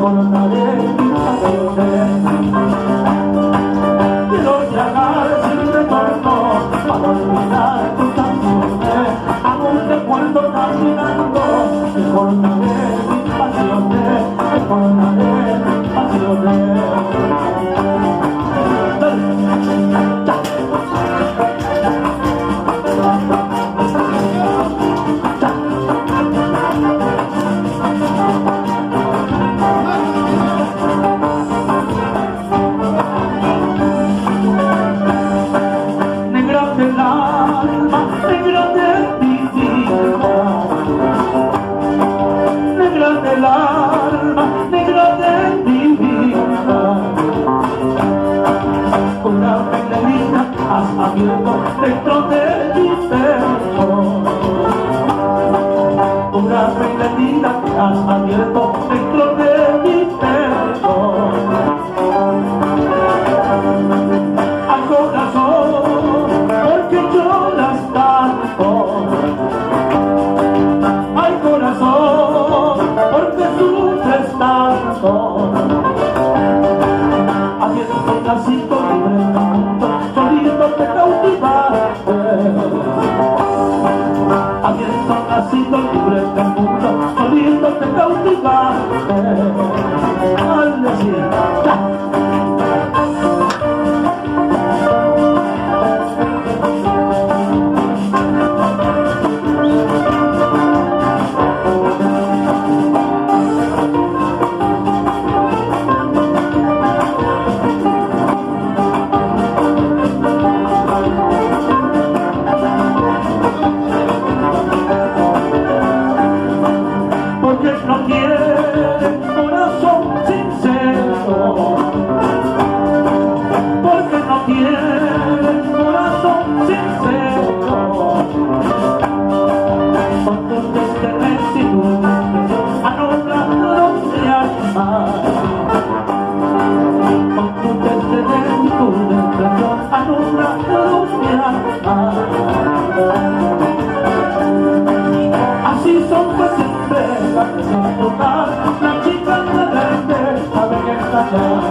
recordaré mis canciones. Quiero llegar sin retorno para olvidar tus canciones. Aún recuerdo caminando, recordaré mis pasiones, recordaré mis pasiones. Negra del alma, negra de mi vida, negra del alma, negra de mi vida. Con la pequeñita has abierto dentro de mi pecho. Con la pequeñita has abierto dentro de mi pecho. Al corazón, porque lloras tanto. Al corazón, porque sufres tanto. Haciendo un lacito libre del mundo, solito te cautivaste. Haciendo un lacito libre del mundo, solito te cautivaste. Al decir, porque no quiere corazón sincero, porque no quiere corazón sincero. Con tus desdenes y tu desprecio a nombrado mi alma. Con tus desdenes y tu desprecio a nombrado mi alma. Así son pues siempre las que sin tocar, la chica rebelde sabe que engañar.